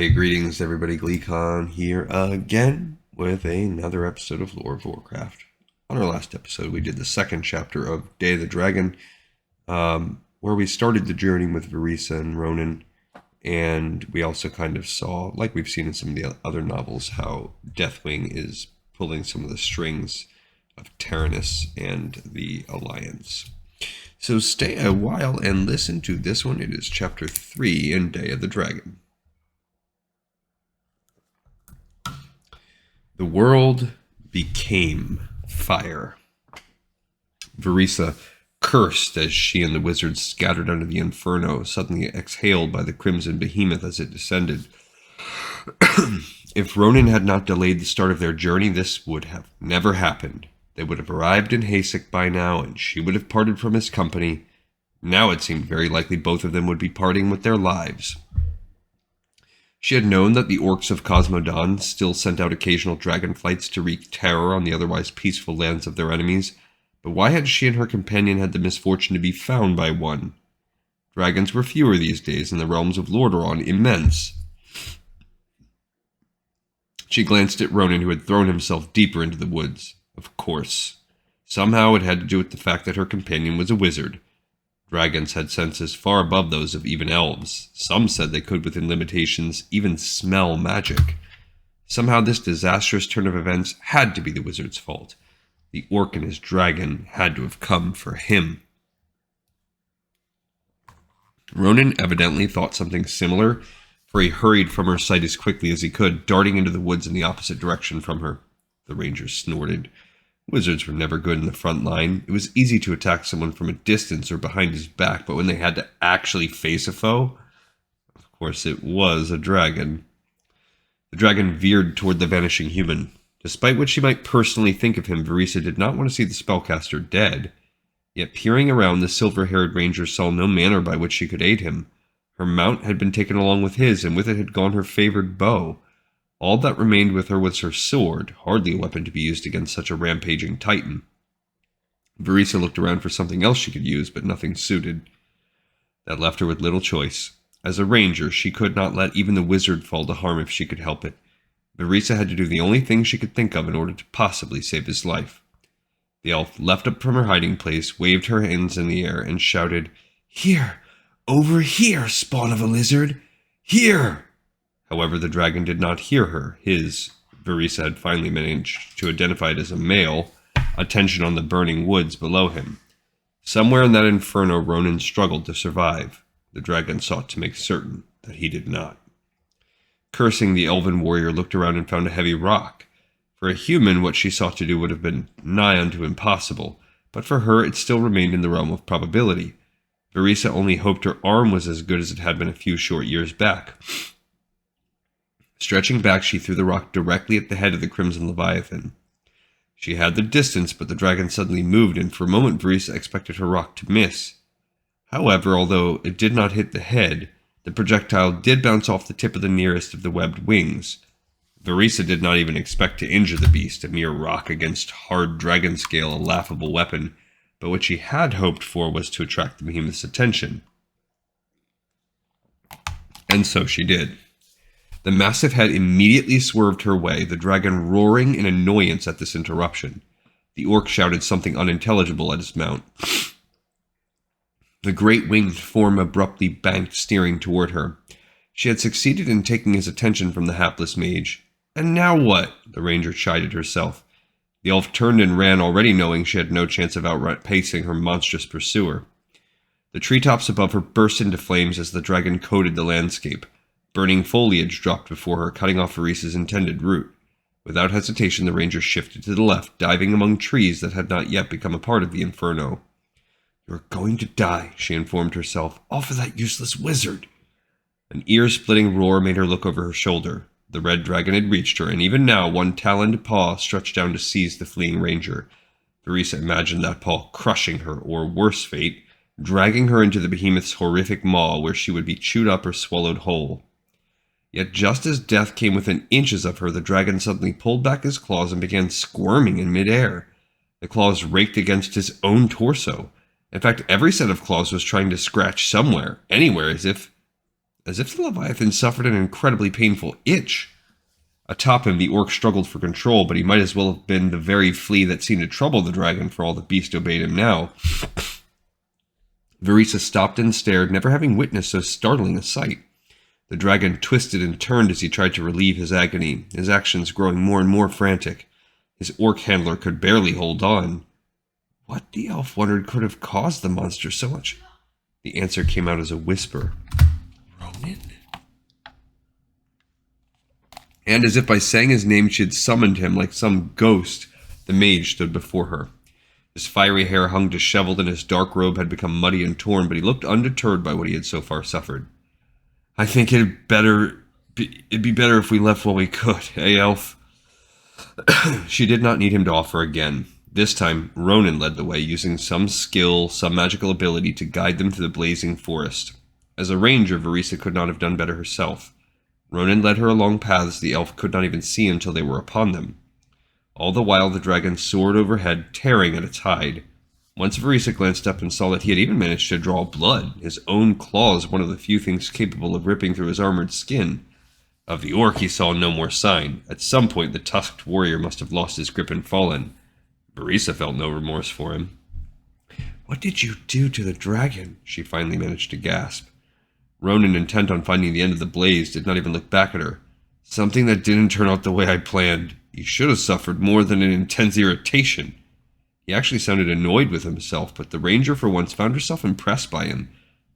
Hey, greetings everybody, GleeCon here again with another episode of Lore of Warcraft. On our last episode, we did the second chapter of Day of the Dragon, where we started the journey with Varisa and Ronan, and we also kind of saw, like we've seen in some of the other novels, how Deathwing is pulling some of the strings of Taranis and the Alliance. So stay a while and listen to this one. It is Chapter 3 in Day of the Dragon. The world became fire. Varisa cursed as she and the wizards scattered under the inferno, suddenly exhaled by the crimson behemoth as it descended. If Ronan had not delayed the start of their journey, this would have never happened. They would have arrived in Hasek by now, and she would have parted from his company. Now it seemed very likely both of them would be parting with their lives. She had known that the orcs of Cosmodon still sent out occasional dragon flights to wreak terror on the otherwise peaceful lands of their enemies, but why had she and her companion had the misfortune to be found by one? Dragons were fewer these days, and the realms of Lordaeron immense. She glanced at Ronan, who had thrown himself deeper into the woods. Of course. Somehow it had to do with the fact that her companion was a wizard. Dragons had senses far above those of even elves. Some said they could, within limitations, even smell magic. Somehow this disastrous turn of events had to be the wizard's fault. The orc and his dragon had to have come for him. Ronan evidently thought something similar, for he hurried from her sight as quickly as he could, darting into the woods in the opposite direction from her. The ranger snorted. Wizards were never good in the front line. It was easy to attack someone from a distance or behind his back, but when they had to actually face a foe, of course it was a dragon. The dragon veered toward the vanishing human. Despite what she might personally think of him, Varisa did not want to see the spellcaster dead. Yet peering around, the silver-haired ranger saw no manner by which she could aid him. Her mount had been taken along with his, and with it had gone her favored bow. All that remained with her was her sword, hardly a weapon to be used against such a rampaging titan. Varisa looked around for something else she could use, but nothing suited. That left her with little choice. As a ranger, she could not let even the wizard fall to harm if she could help it. Varisa had to do the only thing she could think of in order to possibly save his life. The elf leapt up from her hiding place, waved her hands in the air, and shouted, "Here! Over here, spawn of a lizard! Here!" However, the dragon did not hear her. Varisa had finally managed to identify it as a male, attention on the burning woods below him. Somewhere in that inferno, Ronan struggled to survive. The dragon sought to make certain that he did not. Cursing, the elven warrior looked around and found a heavy rock. For a human, what she sought to do would have been nigh unto impossible, but for her it still remained in the realm of probability. Varisa only hoped her arm was as good as it had been a few short years back. Stretching back, she threw the rock directly at the head of the Crimson Leviathan. She had the distance, but the dragon suddenly moved, and for a moment Varisa expected her rock to miss. However, although it did not hit the head, the projectile did bounce off the tip of the nearest of the webbed wings. Varisa did not even expect to injure the beast, a mere rock against hard dragon scale, a laughable weapon, but what she had hoped for was to attract the behemoth's attention. And so she did. The massive head immediately swerved her way, the dragon roaring in annoyance at this interruption. The orc shouted something unintelligible at his mount. The great winged form abruptly banked, steering toward her. She had succeeded in taking his attention from the hapless mage. And now what? The ranger chided herself. The elf turned and ran, already knowing she had no chance of outright pacing her monstrous pursuer. The treetops above her burst into flames as the dragon coated the landscape. Burning foliage dropped before her, cutting off Varisa's intended route. Without hesitation, the ranger shifted to the left, diving among trees that had not yet become a part of the inferno. "You're going to die," she informed herself. "All for that useless wizard." An ear-splitting roar made her look over her shoulder. The red dragon had reached her, and even now one taloned paw stretched down to seize the fleeing ranger. Varisa imagined that paw crushing her, or worse fate, dragging her into the behemoth's horrific maw, where she would be chewed up or swallowed whole. Yet just as death came within inches of her, the dragon suddenly pulled back his claws and began squirming in midair. The claws raked against his own torso. In fact, every set of claws was trying to scratch somewhere, anywhere, as if as if the Leviathan suffered an incredibly painful itch. Atop him, the orc struggled for control, but he might as well have been the very flea that seemed to trouble the dragon, for all the beast obeyed him now. Verisa stopped and stared, never having witnessed so startling a sight. The dragon twisted and turned as he tried to relieve his agony, his actions growing more and more frantic. His orc handler could barely hold on. What, the elf wondered, could have caused the monster so much? The answer came out as a whisper. Ronan? And as if by saying his name she had summoned him like some ghost, the mage stood before her. His fiery hair hung disheveled and his dark robe had become muddy and torn, but he looked undeterred by what he had so far suffered. I think it'd be better if we left while we could, eh, elf? She did not need him to offer again. This time, Ronan led the way, using some skill, some magical ability to guide them through the blazing forest. As a ranger, Verisa could not have done better herself. Ronan led her along paths the elf could not even see until they were upon them. All the while the dragon soared overhead, tearing at its hide. Once Verisa glanced up and saw that he had even managed to draw blood, his own claws one of the few things capable of ripping through his armored skin. Of the orc he saw no more sign. At some point the tusked warrior must have lost his grip and fallen. Verisa felt no remorse for him. What did you do to the dragon? She finally managed to gasp. Ronan, intent on finding the end of the blaze, did not even look back at her. Something that didn't turn out the way I planned. You should have suffered more than an intense irritation. He actually sounded annoyed with himself, but the ranger for once found herself impressed by him.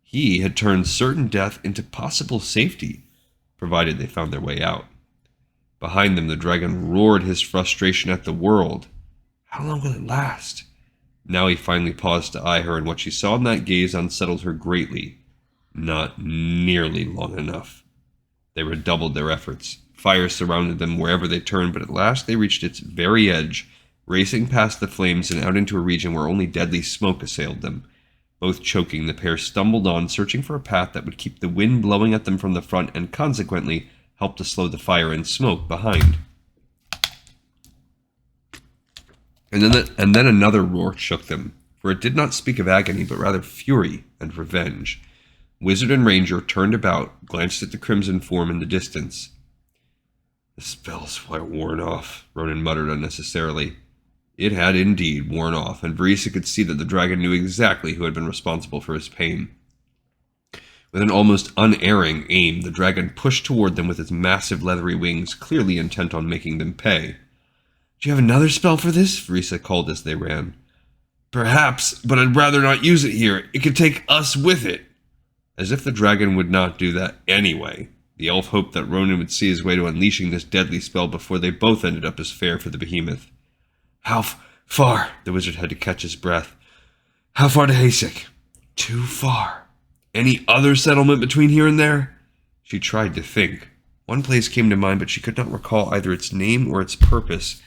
He had turned certain death into possible safety, provided they found their way out. Behind them, the dragon roared his frustration at the world. How long will it last? Now he finally paused to eye her, and what she saw in that gaze unsettled her greatly. Not nearly long enough. They redoubled their efforts. Fire surrounded them wherever they turned, but at last they reached its very edge, racing past the flames and out into a region where only deadly smoke assailed them. Both choking, the pair stumbled on, searching for a path that would keep the wind blowing at them from the front and consequently help to slow the fire and smoke behind. And then another roar shook them, for it did not speak of agony, but rather fury and revenge. Wizard and ranger turned about, glanced at the crimson form in the distance. The spell's worn off, Ronan muttered unnecessarily. It had indeed worn off, and Verisa could see that the dragon knew exactly who had been responsible for his pain. With an almost unerring aim, the dragon pushed toward them with its massive leathery wings, clearly intent on making them pay. Do you have another spell for this? Verisa called as they ran. Perhaps, but I'd rather not use it here. It could take us with it. As if the dragon would not do that anyway, the elf hoped that Ronan would see his way to unleashing this deadly spell before they both ended up as fare for the behemoth. How far? The wizard had to catch his breath. How far to Hasek? Too far. Any other settlement between here and there? She tried to think. One place came to mind, but she could not recall either its name or its purpose,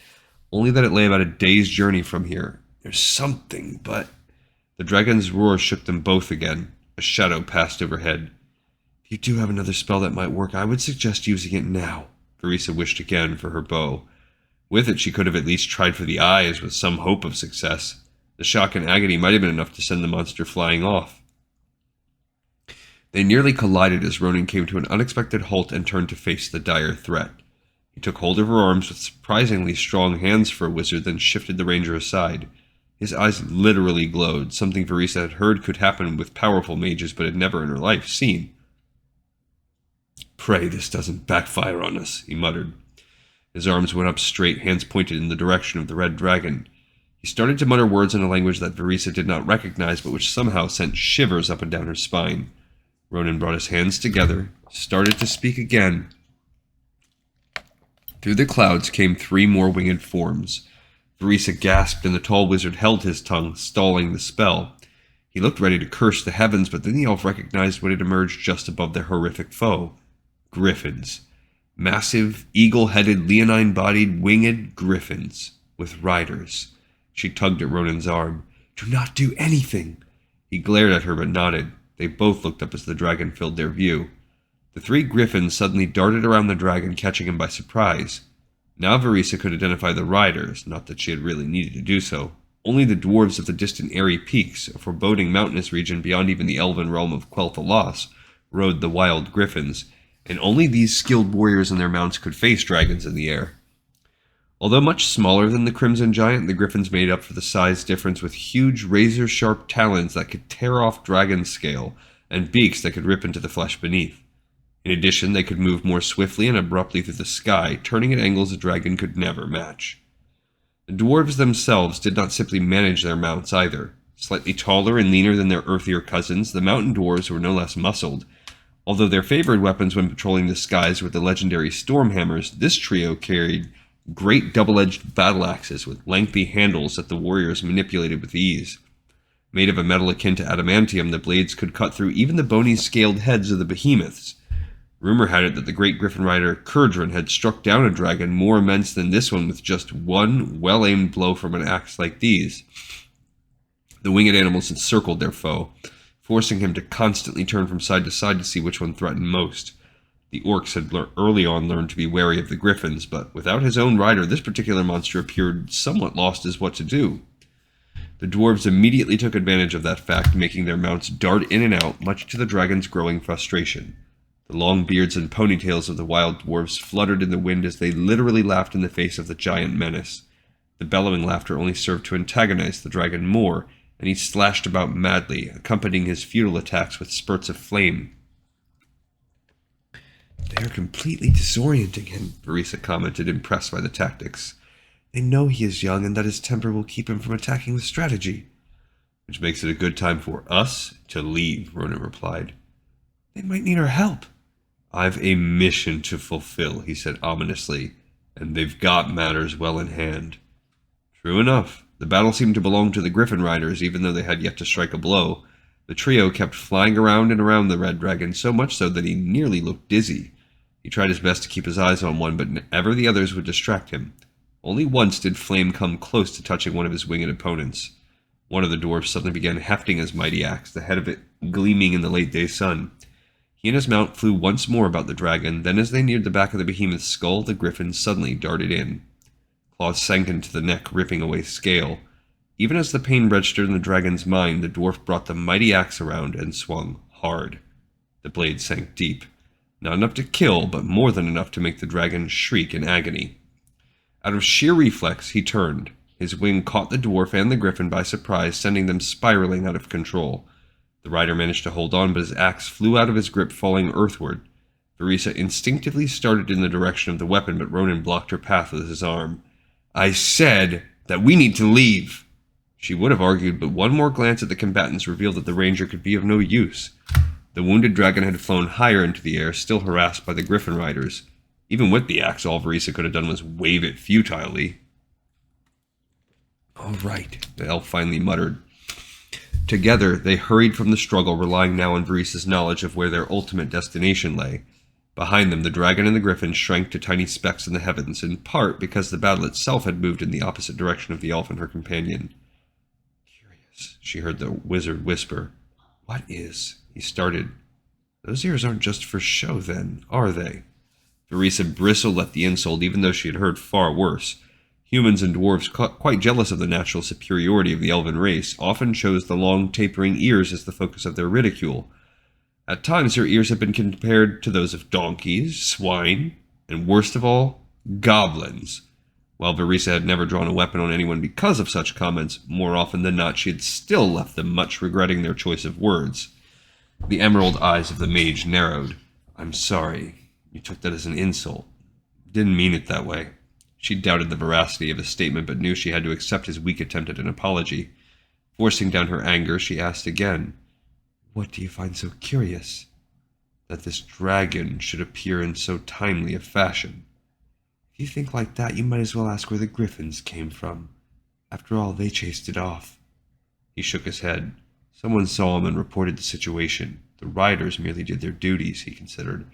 only that it lay about a day's journey from here. There's something, but... The dragon's roar shook them both again. A shadow passed overhead. If you do have another spell that might work, I would suggest using it now. Verisa wished again for her bow. With it, she could have at least tried for the eyes with some hope of success. The shock and agony might have been enough to send the monster flying off. They nearly collided as Ronan came to an unexpected halt and turned to face the dire threat. He took hold of her arms with surprisingly strong hands for a wizard, then shifted the ranger aside. His eyes literally glowed, something Verisa had heard could happen with powerful mages but had never in her life seen. Pray this doesn't backfire on us, he muttered. His arms went up straight, hands pointed in the direction of the red dragon. He started to mutter words in a language that Verisa did not recognize, but which somehow sent shivers up and down her spine. Ronan brought his hands together, started to speak again. Through the clouds came 3 more winged forms. Verisa gasped, and the tall wizard held his tongue, stalling the spell. He looked ready to curse the heavens, but then the elf recognized what had emerged just above their horrific foe. Griffins. Massive, eagle-headed, leonine-bodied, winged griffins, with riders. She tugged at Ronan's arm. Do not do anything! He glared at her but nodded. They both looked up as the dragon filled their view. The 3 griffins suddenly darted around the dragon, catching him by surprise. Now Verisa could identify the riders, not that she had really needed to do so. Only the dwarves of the distant airy peaks, a foreboding mountainous region beyond even the elven realm of Quel'Thalas, rode the wild griffins, and only these skilled warriors and their mounts could face dragons in the air. Although much smaller than the Crimson Giant, the griffins made up for the size difference with huge razor-sharp talons that could tear off dragon scale and beaks that could rip into the flesh beneath. In addition, they could move more swiftly and abruptly through the sky, turning at angles a dragon could never match. The dwarves themselves did not simply manage their mounts either. Slightly taller and leaner than their earthier cousins, the mountain dwarves were no less muscled. Although their favored weapons when patrolling the skies were the legendary storm hammers, this trio carried great double-edged battle axes with lengthy handles that the warriors manipulated with ease. Made of a metal akin to adamantium, the blades could cut through even the bony scaled heads of the behemoths. Rumor had it that the great griffin rider Kurdran had struck down a dragon more immense than this one with just one well-aimed blow from an axe like these. The winged animals encircled their foe, forcing him to constantly turn from side to side to see which one threatened most. The orcs had early on learned to be wary of the griffins, but without his own rider, this particular monster appeared somewhat lost as what to do. The dwarves immediately took advantage of that fact, making their mounts dart in and out, much to the dragon's growing frustration. The long beards and ponytails of the wild dwarves fluttered in the wind as they literally laughed in the face of the giant menace. The bellowing laughter only served to antagonize the dragon more, and he slashed about madly, accompanying his futile attacks with spurts of flame. "They are completely disorienting him," Verisa commented, impressed by the tactics. "They know he is young and that his temper will keep him from attacking with strategy." "Which makes it a good time for us to leave," Ronan replied. "They might need our help." "I've a mission to fulfill," he said ominously, "and they've got matters well in hand." True enough. The battle seemed to belong to the griffin riders, even though they had yet to strike a blow. The trio kept flying around and around the red dragon, so much so that he nearly looked dizzy. He tried his best to keep his eyes on one, but ever the others would distract him. Only once did Flame come close to touching one of his winged opponents. One of the dwarfs suddenly began hefting his mighty axe, the head of it gleaming in the late-day sun. He and his mount flew once more about the dragon, then as they neared the back of the behemoth's skull, the griffin suddenly darted in. Claws sank into the neck, ripping away scale. Even as the pain registered in the dragon's mind, the dwarf brought the mighty axe around and swung hard. The blade sank deep. Not enough to kill, but more than enough to make the dragon shriek in agony. Out of sheer reflex, he turned. His wing caught the dwarf and the griffin by surprise, sending them spiraling out of control. The rider managed to hold on, but his axe flew out of his grip, falling earthward. Verisa instinctively started in the direction of the weapon, but Ronan blocked her path with his arm. "I said that we need to leave!" She would have argued, but one more glance at the combatants revealed that the ranger could be of no use. The wounded dragon had flown higher into the air, still harassed by the griffin riders. Even with the axe, all Verisa could have done was wave it futilely. "All right," the elf finally muttered. Together, they hurried from the struggle, relying now on Verisa's knowledge of where their ultimate destination lay. Behind them, the dragon and the griffin shrank to tiny specks in the heavens, in part because the battle itself had moved in the opposite direction of the elf and her companion. "Curious," she heard the wizard whisper. "What is?" He started. "Those ears aren't just for show, then, are they?" Verisa bristled at the insult, even though she had heard far worse. Humans and dwarves, quite jealous of the natural superiority of the elven race, often chose the long, tapering ears as the focus of their ridicule. At times, her ears have been compared to those of donkeys, swine, and worst of all, goblins. While Verisa had never drawn a weapon on anyone because of such comments, more often than not she had still left them much regretting their choice of words. The emerald eyes of the mage narrowed. "I'm sorry. You took that as an insult. Didn't mean it that way." She doubted the veracity of his statement, but knew she had to accept his weak attempt at an apology. Forcing down her anger, she asked again, "What do you find so curious?" "That this dragon should appear in so timely a fashion." "If you think like that, you might as well ask where the griffins came from. After all, they chased it off." He shook his head. Someone saw him and reported the situation. The riders merely did their duties, he considered.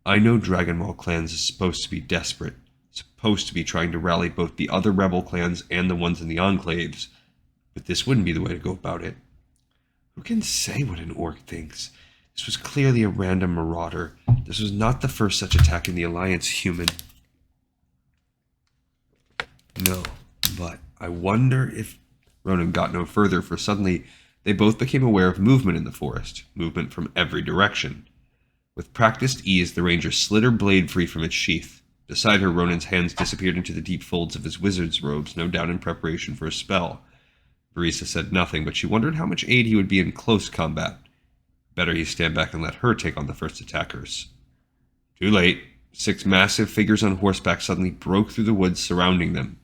I know Dragonwall clans is supposed to be desperate, supposed to be trying to rally both the other rebel clans and the ones in the enclaves, but this wouldn't be the way to go about it. Who can say what an orc thinks? This was clearly a random marauder. This was not the first such attack in the Alliance, human. No, but I wonder if... Ronan got no further, for suddenly they both became aware of movement in the forest, movement from every direction. With practiced ease, the ranger slid her blade free from its sheath. Beside her, Ronan's hands disappeared into the deep folds of his wizard's robes, no doubt in preparation for a spell. Verisa said nothing, but she wondered how much aid he would be in close combat. Better he stand back and let her take on the first attackers. Too late. 6 massive figures on horseback suddenly broke through the woods surrounding them.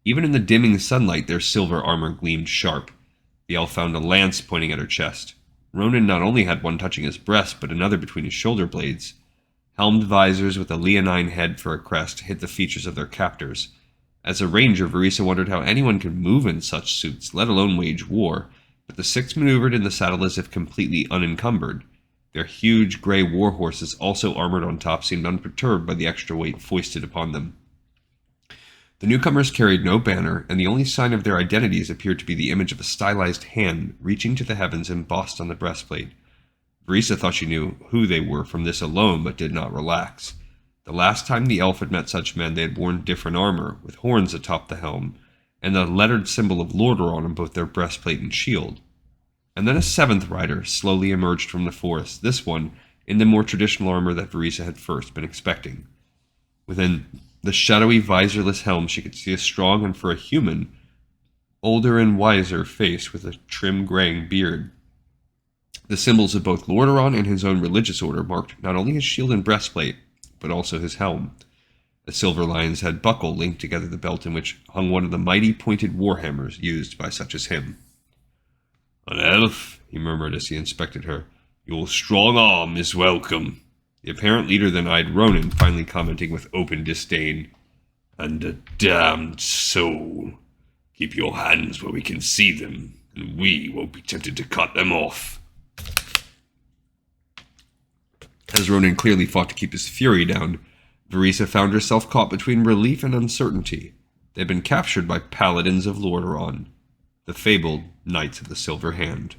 Even in the dimming sunlight, their silver armor gleamed sharp. The elf found a lance pointing at her chest. Ronan not only had one touching his breast, but another between his shoulder blades. Helmed visors with a leonine head for a crest hid the features of their captors. As a ranger, Verisa wondered how anyone could move in such suits, let alone wage war, but the 6 maneuvered in the saddle as if completely unencumbered. Their huge gray war horses, also armored on top, seemed unperturbed by the extra weight foisted upon them. The newcomers carried no banner, and the only sign of their identities appeared to be the image of a stylized hand reaching to the heavens embossed on the breastplate. Verisa thought she knew who they were from this alone, but did not relax. The last time the elf had met such men, they had worn different armor, with horns atop the helm, and the lettered symbol of Lordaeron on both their breastplate and shield. And then a 7th rider slowly emerged from the forest, this one in the more traditional armor that Verisa had first been expecting. Within the shadowy visorless helm, she could see a strong and, for a human, older and wiser face with a trim graying beard. The symbols of both Lordaeron and his own religious order marked not only his shield and breastplate, but also his helm. A silver lion's head buckle linked together the belt in which hung one of the mighty pointed warhammers used by such as him. "An elf," he murmured as he inspected her. "Your strong arm is welcome." The apparent leader then eyed Ronan, finally commenting with open disdain, "And a damned soul. Keep your hands where we can see them, and we won't be tempted to cut them off." As Ronan clearly fought to keep his fury down, Verisa found herself caught between relief and uncertainty. They had been captured by paladins of Lordaeron, the fabled Knights of the Silver Hand.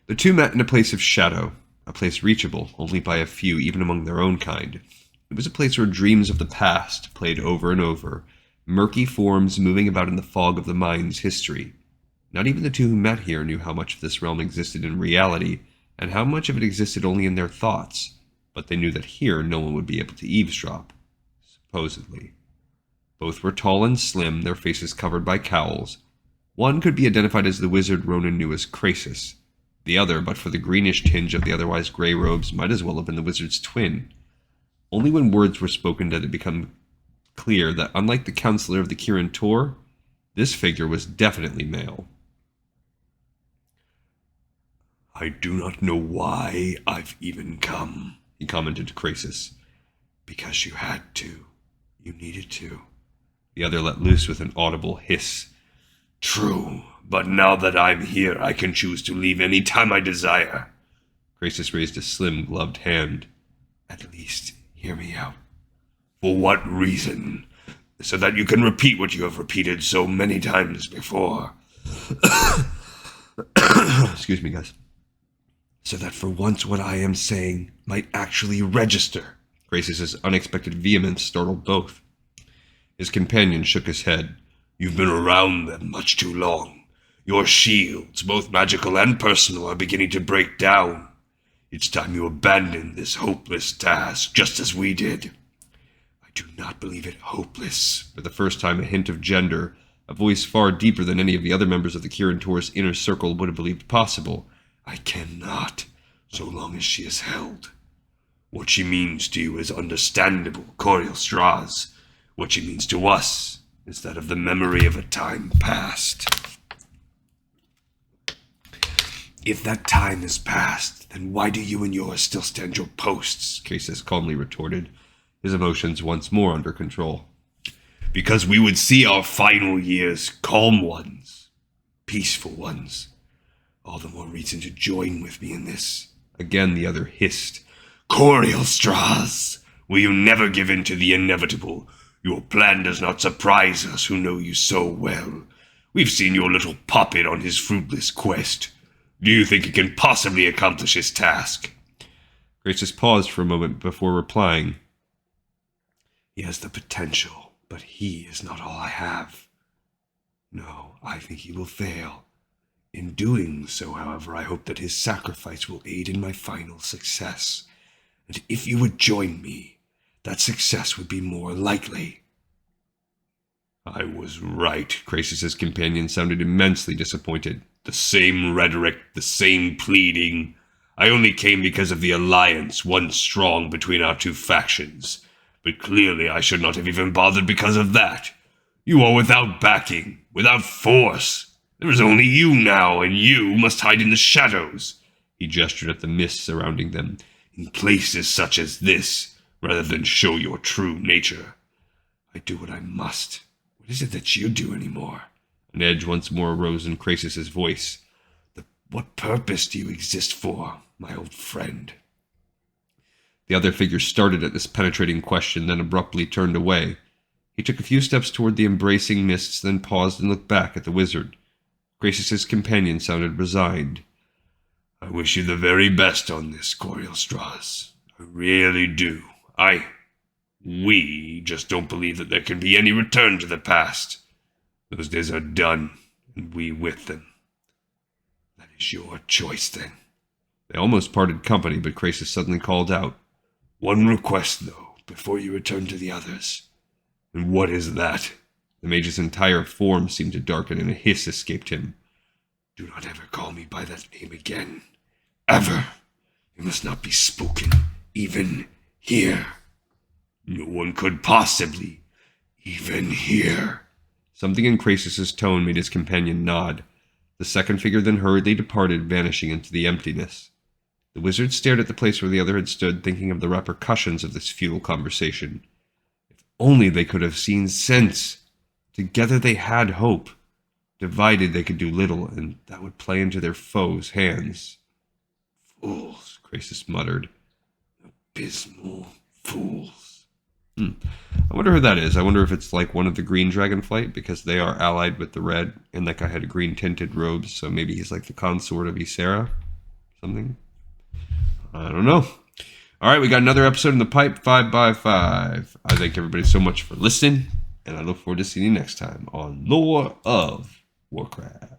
The two met in a place of shadow, a place reachable only by a few, even among their own kind. It was a place where dreams of the past played over and over, murky forms moving about in the fog of the mind's history. Not even the two who met here knew how much of this realm existed in reality, and how much of it existed only in their thoughts, but they knew that here no one would be able to eavesdrop, supposedly. Both were tall and slim, their faces covered by cowls. One could be identified as the wizard Ronan knew as Krasis. The other, but for the greenish tinge of the otherwise gray robes, might as well have been the wizard's twin. Only when words were spoken did it become clear that, unlike the counselor of the Kirin Tor, this figure was definitely male. "I do not know why I've even come," he commented to Krasis. "Because you had to. You needed to." The other let loose with an audible hiss. "True, but now that I'm here, I can choose to leave any time I desire." Krasis raised a slim, gloved hand. "At least, hear me out." "For what reason? So that you can repeat what you have repeated so many times before." Excuse me, guys. "So that for once what I am saying might actually register." Krasis' unexpected vehemence startled both. His companion shook his head. "You've been around them much too long. Your shields, both magical and personal, are beginning to break down. It's time you abandon this hopeless task, just as we did." "I do not believe it hopeless." For the first time, a hint of gender, a voice far deeper than any of the other members of the Kirin Tor's inner circle would have believed possible. "I cannot, so long as she is held. What she means to you is understandable, Coriel Straz. What she means to us is that of the memory of a time past." "If that time is past, then why do you and yours still stand your posts?" Krasis calmly retorted, his emotions once more under control. "Because we would see our final years calm ones, peaceful ones. All the more reason to join with me in this." Again the other hissed. "Coriel Straz, will you never give in to the inevitable? Your plan does not surprise us who know you so well. We've seen your little puppet on his fruitless quest. Do you think he can possibly accomplish his task?" Gracious paused for a moment before replying. "He has the potential, but he is not all I have. No, I think he will fail. In doing so, however, I hope that his sacrifice will aid in my final success. And if you would join me, that success would be more likely. I was right. Krasus's companion sounded immensely disappointed. The same rhetoric, the same pleading. I only came because of the alliance once strong between our two factions. But clearly I should not have even bothered because of that. You are without backing, without force. There is only you now, and you must hide in the shadows. He gestured at the mist surrounding them. In places such as this, rather than show your true nature. I do what I must. What is it that you do anymore? An edge once more arose in Krasus's voice. What purpose do you exist for, my old friend? The other figure started at this penetrating question, then abruptly turned away. He took a few steps toward the embracing mists, then paused and looked back at the wizard. Krasus's companion sounded resigned. I wish you the very best on this, Corielstrasz. I really do. We just don't believe that there can be any return to the past. Those days are done, and we with them. That is your choice, then. They almost parted company, but Krasus suddenly called out. One request, though, before you return to the others. And what is that? The mage's entire form seemed to darken, and a hiss escaped him. Do not ever call me by that name again. Ever. It must not be spoken, even here. No one could possibly, even here. Something in Krasus's tone made his companion nod. The second figure then hurriedly departed, vanishing into the emptiness. The wizard stared at the place where the other had stood, thinking of the repercussions of this futile conversation. If only they could have seen sense. Together they had hope. Divided they could do little, and that would play into their foes' hands. Fools, Krasus muttered. Abysmal fools. I wonder who that is. I wonder if it's like one of the green dragonflight, because they are allied with the red, and that guy had a green tinted robes, so maybe he's like the consort of Ysera. Something. I don't know. All right, we got another episode in the pipe, 5x5. I thank everybody so much for listening, and I look forward to seeing you next time on Lore of Warcraft.